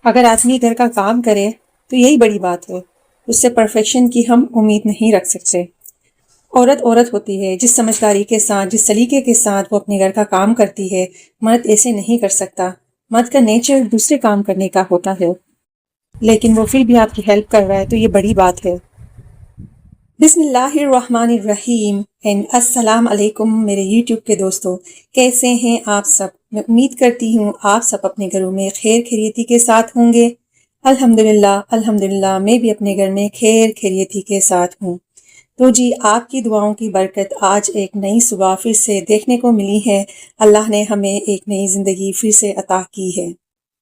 अगर आदमी घर का काम करे तो यही बड़ी बात है। उससे परफेक्शन की हम उम्मीद नहीं रख सकते। औरत औरत होती है, जिस समझदारी के साथ, जिस सलीके के साथ वो अपने घर का काम करती है, मर्द ऐसे नहीं कर सकता। मर्द का नेचर दूसरे काम करने का होता है, लेकिन वो फिर भी आपकी हेल्प कर रहा है तो ये बड़ी बात है। बिस्मिल्लाहिर्रहमानिर्रहीम एंड अस्सलाम अलैकुम मेरे यूट्यूब के दोस्तों, कैसे हैं आप सब। मैं उम्मीद करती हूँ आप सब अपने घरों में खैर खैरियती के साथ होंगे। अल्हम्दुलिल्लाह अल्हम्दुलिल्लाह, मैं भी अपने घर में खैर खैरियती के साथ हूँ। तो जी, आपकी दुआओं की बरकत आज एक नई सुबह फिर से देखने को मिली है। अल्लाह ने हमें एक नई ज़िंदगी फिर से अता की है।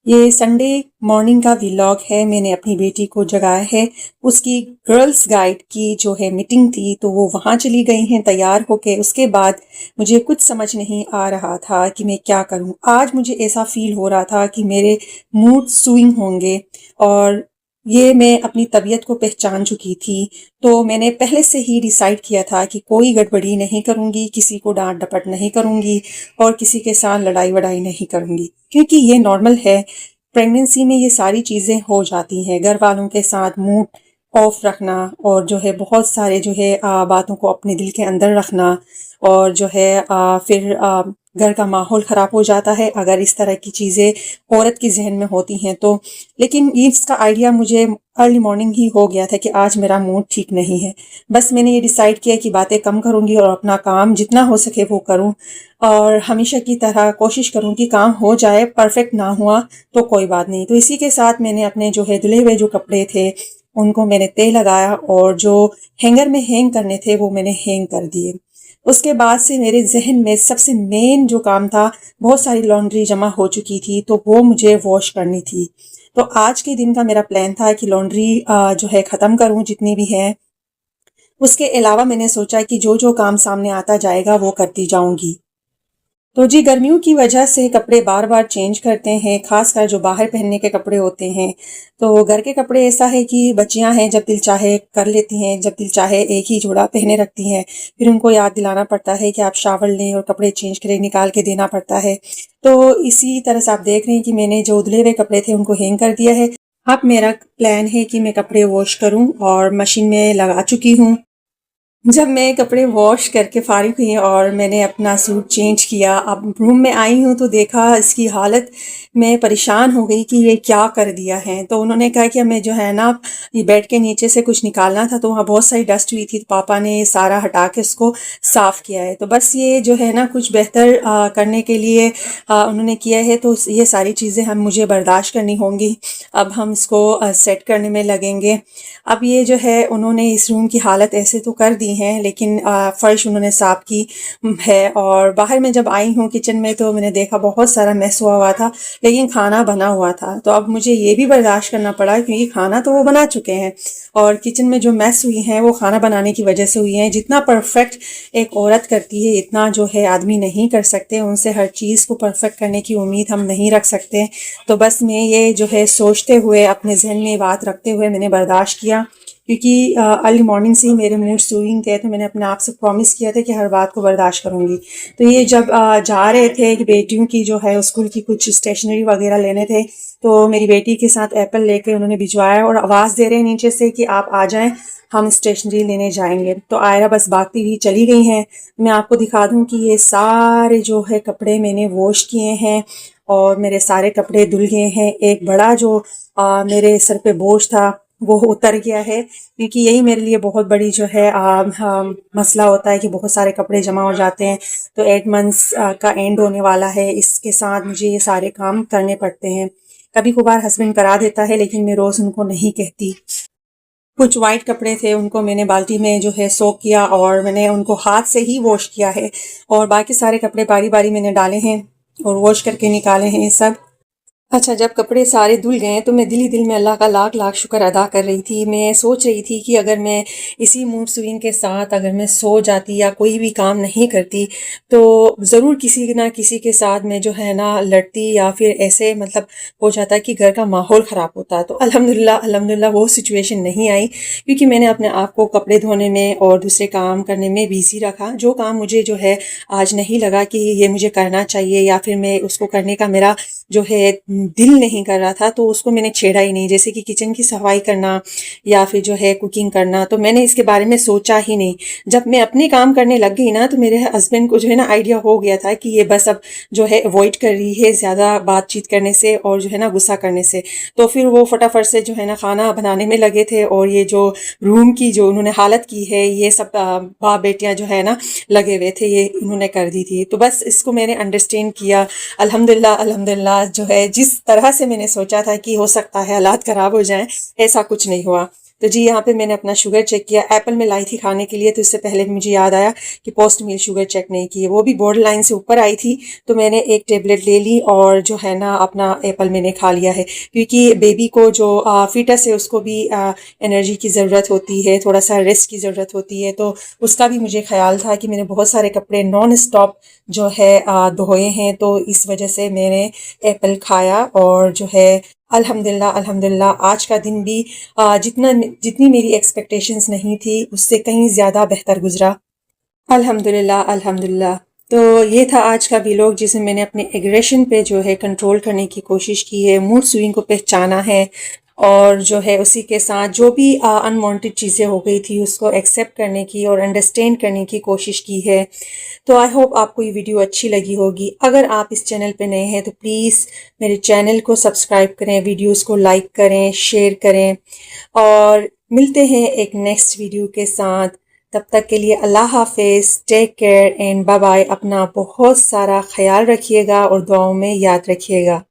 ये संडे मॉर्निंग का व्लॉग है। मैंने अपनी बेटी को जगाया है। उसकी गर्ल्स गाइड की जो है मीटिंग थी, तो वो वहाँ चली गई हैं तैयार होके। उसके बाद मुझे कुछ समझ नहीं आ रहा था कि मैं क्या करूँ। आज मुझे ऐसा फील हो रहा था कि मेरे मूड स्विंग होंगे, और ये मैं अपनी तबीयत को पहचान चुकी थी। तो मैंने पहले से ही डिसाइड किया था कि कोई गड़बड़ी नहीं करूँगी, किसी को डांट डपट नहीं करूँगी और किसी के साथ लड़ाई वड़ाई नहीं करूँगी, क्योंकि ये नॉर्मल है। प्रेगनेंसी में ये सारी चीज़ें हो जाती हैं। घर वालों के साथ मूड ऑफ रखना, और जो है बहुत सारे जो है बातों को अपने दिल के अंदर रखना, और जो है फिर घर का माहौल ख़राब हो जाता है अगर इस तरह की चीज़ें औरत के जहन में होती हैं तो। लेकिन ये इसका आइडिया मुझे अर्ली मॉर्निंग ही हो गया था कि आज मेरा मूड ठीक नहीं है। बस मैंने ये डिसाइड किया कि बातें कम करूँगी और अपना काम जितना हो सके वो करूँ, और हमेशा की तरह कोशिश करूँ कि काम हो जाए। परफेक्ट ना हुआ तो कोई बात नहीं। तो इसी के साथ मैंने अपने जो है धुले हुए जो कपड़े थे उनको मैंने तय लगाया, और जो हैंगर में हैंग करने थे वो मैंने हैंग कर दिए। उसके बाद से मेरे जहन में सबसे मेन जो काम था, बहुत सारी लॉन्ड्री जमा हो चुकी थी तो वो मुझे वॉश करनी थी। तो आज के दिन का मेरा प्लान था कि लॉन्ड्री जो है ख़त्म करूँ जितनी भी है। उसके अलावा मैंने सोचा कि जो जो काम सामने आता जाएगा वो करती जाऊंगी। तो जी, गर्मियों की वजह से कपड़े बार बार चेंज करते हैं, खासकर जो बाहर पहनने के कपड़े होते हैं। तो घर के कपड़े ऐसा है कि बच्चियां हैं, जब दिल चाहे कर लेती हैं, जब दिल चाहे एक ही जोड़ा पहने रखती हैं। फिर उनको याद दिलाना पड़ता है कि आप शावर लें और कपड़े चेंज करें, निकाल के देना पड़ता है। तो इसी तरह से आप देख रहे हैं कि मैंने जो धुले हुए कपड़े थे उनको हैंग कर दिया है। अब मेरा प्लान है कि मैं कपड़े वॉश करूं, और मशीन में लगा चुकी हूं। जब मैं कपड़े वॉश करके फारिग हुई और मैंने अपना सूट चेंज किया, अब रूम में आई हूँ तो देखा इसकी हालत। मैं परेशान हो गई कि ये क्या कर दिया है। तो उन्होंने कहा कि हमें जो है ना, ये बेड के नीचे से कुछ निकालना था, तो वहाँ बहुत सारी डस्ट हुई थी, तो पापा ने ये सारा हटा के उसको साफ़ किया है। तो बस ये जो है ना, कुछ बेहतर करने के लिए उन्होंने किया है। तो ये सारी चीज़ें हम मुझे बर्दाश्त करनी होंगी। अब हम इसको सेट करने में लगेंगे। अब ये जो है, उन्होंने इस रूम की हालत ऐसे तो कर दी हैं, लेकिन फ़र्श उन्होंने साफ़ की है। और बाहर में जब आई हूँ किचन में, तो मैंने देखा बहुत सारा मैस हुआ हुआ था, लेकिन खाना बना हुआ था। तो अब मुझे ये भी बर्दाश्त करना पड़ा, क्योंकि खाना तो वो बना चुके हैं, और किचन में जो मैस हुई हैं वो खाना बनाने की वजह से हुई हैं। जितना परफेक्ट एक औरत करती है, इतना जो है आदमी नहीं कर सकते। उनसे हर चीज़ को परफेक्ट करने की उम्मीद हम नहीं रख सकते। तो बस मैं ये जो है सोचते हुए, अपने जहन में बात रखते हुए मैंने बर्दाश्त किया, क्योंकि अर्ली मॉर्निंग से ही मेरे मूड स्विंग थे। तो मैंने अपने आप से प्रॉमिस किया था कि हर बात को बर्दाश्त करूँगी। तो ये जब जा रहे थे कि बेटियों की जो है स्कूल की कुछ स्टेशनरी वगैरह लेने थे, तो मेरी बेटी के साथ एप्पल लेके उन्होंने भिजवाया, और आवाज़ दे रहे हैं नीचे से कि आप आ जाएं, हम स्टेशनरी लेने जाएंगे। तो आयरा बस भागती हुई चली गई हैं। मैं आपको दिखा दूं कि ये सारे जो है कपड़े मैंने वॉश किए हैं, और मेरे सारे कपड़े धुल गए हैं। एक बड़ा जो मेरे सर पे बोझ था वो उतर गया है, क्योंकि यही मेरे लिए बहुत बड़ी जो है मसला होता है कि बहुत सारे कपड़े जमा हो जाते हैं। तो 8 मंथ्स का एंड होने वाला है, इसके साथ मुझे ये सारे काम करने पड़ते हैं। कभी कभार हस्बैंड करा देता है, लेकिन मैं रोज़ उनको नहीं कहती। कुछ वाइट कपड़े थे, उनको मैंने बाल्टी में जो है सोक किया, और मैंने उनको हाथ से ही वॉश किया है। और बाकी सारे कपड़े बारी बारी मैंने डाले हैं और वॉश करके निकाले हैं ये सब। अच्छा, जब कपड़े सारे धुल गए तो मैं दिल ही दिल में अल्लाह का लाख लाख शुक्र अदा कर रही थी। मैं सोच रही थी कि अगर मैं इसी मूड स्विंग के साथ अगर मैं सो जाती या कोई भी काम नहीं करती, तो ज़रूर किसी ना किसी के साथ मैं जो है ना लड़ती, या फिर ऐसे मतलब हो जाता कि घर का माहौल ख़राब होता। तो अल्हम्दुलिल्लाह अल्हम्दुलिल्लाह वो सिचुएशन नहीं आई, क्योंकि मैंने अपने आप को कपड़े धोने में और दूसरे काम करने में बिज़ी रखा। जो काम मुझे जो है आज नहीं लगा कि ये मुझे करना चाहिए, या फिर मैं उसको करने का मेरा जो है दिल नहीं कर रहा था तो उसको मैंने छेड़ा ही नहीं, जैसे कि किचन की सफाई करना या फिर जो है कुकिंग करना, तो मैंने इसके बारे में सोचा ही नहीं। जब मैं अपने काम करने लग गई ना तो मेरे हस्बैंड को जो है ना आइडिया हो गया था कि ये बस अब जो है अवॉइड कर रही है ज़्यादा बातचीत करने से और जो है ना गुस्सा करने से। तो फिर वो फटाफट से जो है ना खाना बनाने में लगे थे, और ये जो रूम की जो उन्होंने हालत की है, ये सब बाप बेटियां जो है ना लगे हुए थे, ये इन्होंने कर दी थी। तो बस इसको मैंने अंडरस्टैंड किया। अल्हम्दुलिल्लाह अल्हम्दुलिल्लाह जो है जिस तरह से मैंने सोचा था कि हो सकता है हालात ख़राब हो जाएं, ऐसा कुछ नहीं हुआ। तो जी यहाँ पे मैंने अपना शुगर चेक किया। एप्पल में लाई थी खाने के लिए, तो इससे पहले मुझे याद आया कि पोस्ट मील शुगर चेक नहीं की है, वो भी बॉर्डर लाइन से ऊपर आई थी। तो मैंने एक टेबलेट ले ली और जो है ना अपना एप्पल मैंने खा लिया है, क्योंकि बेबी को जो फीटस है उसको भी एनर्जी की ज़रूरत होती है, थोड़ा सा रेस्ट की ज़रूरत होती है। तो उसका भी मुझे ख्याल था कि मैंने बहुत सारे कपड़े नॉन स्टॉप जो है धोए हैं, तो इस वजह से मैंने एप्पल खाया। और जो है अल्हम्दुलिल्लाह अल्हम्दुलिल्लाह आज का दिन भी जितनी मेरी एक्सपेक्टेशंस नहीं थी उससे कहीं ज़्यादा बेहतर गुजरा। अल्हम्दुलिल्लाह अल्हम्दुलिल्लाह। तो ये था आज का व्लॉग, जिसमें मैंने अपने एग्रेशन पे जो है कंट्रोल करने की कोशिश की है, मूड स्विंग को पहचाना है, और जो है उसी के साथ जो भी अनवांटेड चीज़ें हो गई थी उसको एक्सेप्ट करने की और अंडरस्टैंड करने की कोशिश की है। तो आई होप आपको ये वीडियो अच्छी लगी होगी। अगर आप इस चैनल पे नए हैं तो प्लीज़ मेरे चैनल को सब्सक्राइब करें, वीडियोस को लाइक करें, शेयर करें, और मिलते हैं एक नेक्स्ट वीडियो के साथ। तब तक के लिए अल्लाह हाफिज़, take care and bye bye. अपना बहुत सारा ख्याल रखिएगा और दुआओं में याद रखिएगा।